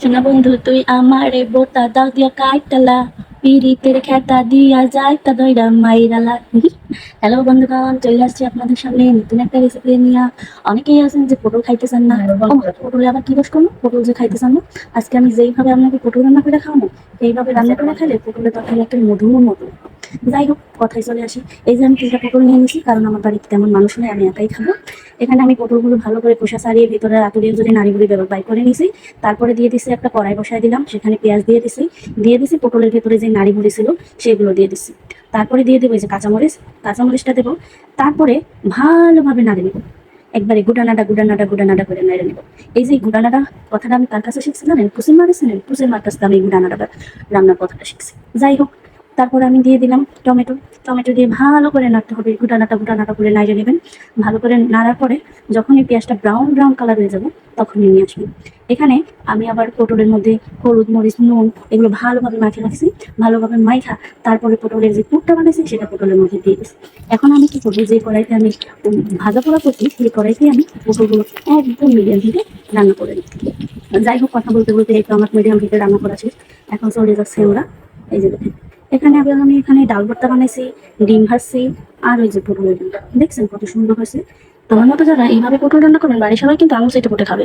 সোনা বন্ধু তুই আমারে বোতা দাও দিয়া কাইটালা পিরিতের খেতা দিয়া যায় তা দইরা মাইরালা। হ্যালো বন্ধুগণ, চলে আসছি আপনাদের সামনে নতুন একটা রেসিপি নিয়ে। অনেকেই আছেন যে পটল খাইতেছেন না। পটলে আবার কি দোষ করলো, পটল যে খাইতেছেন না। আজকে আমি যেইভাবে আপনাকে পটল রান্না করে খাওয়াবো, এইভাবে রান্না করে খাইলে পটলের তরকারি একটা মধুর মতো। যাই হোক, কথায় চলে আসি। এই যে আমি 3টা পটল নিয়ে নিয়েছি, কারণ আমার বাড়িতে তেমন মানুষ নেই, আমি একাই খাবো। এখানে আমি পটলগুলো ভালো করে খোসা ছাড়িয়ে ভিতরে আতুরিয়ে যদি নাড়িগুড়ি বাই করে নিয়েছি। তারপরে দিয়ে দিছি একটা কড়াই বসায় দিলাম, সেখানে পেঁয়াজ দিয়ে দিছি পটলের ভেতরে যে নাড়িগুড়ি ছিল সেগুলো দিয়ে দিছি। তারপরে দিয়ে দেবো এই যে কাঁচামরিচটা দেবো। তারপরে ভালোভাবে নাড়ে নেবো, একবারে গুডানাটা করে নেড়ে নেবো। এই যে গুডানাটা কথাটা আমি তার কাছে শিখছি জানেন, কুসির মার কাছে আমি গুডানাটা রান্নার কথাটা শিখছি। যাই হোক, তারপরে আমি দিয়ে দিলাম টমেটো দিয়ে ভালো করে নাড়তে হবে, গুটানাটা করে নাড়িয়ে নেবেন। ভালো করে নাড়ার পরে যখন এই পেঁয়াজটা ব্রাউন কালার হয়ে যাবে তখন নিয়ে আসবেন। এখানে আমি আবার পটলের মধ্যে হলুদ মরিচ নুন এগুলো ভালোভাবে মাখিয়ে রাখছি। ভালোভাবে মাইখা তারপরে পটলের যে পুরটা বানাইছি সেটা পটলের মধ্যে দিয়ে দিচ্ছি। এখন আমি কি করবো, যে কড়াইতে আমি ভাজা পোড়া করছি সেই কড়াইতে আমি পটলগুলো একদম মিডিয়াম হিটে রান্না করে দিচ্ছি। যাই হোক, কথা বলতে বলতে একটু আমার মিডিয়াম হিটে রান্না করা শেষ। এখন চলে যাচ্ছে ওরা। এই যে দেখেন, এখানে আমি এখানে ডাল ভর্তা বানাইছি, ডিম ভাজছি, আর ওই যে পটলের ডিমটা দেখছেন কত সুন্দর হয়েছে। তোমার মতো যারা এইভাবে পটল রান্না করবেন বাড়ির সবাই কিন্তু আঙুল চেটে পুটে খাবে।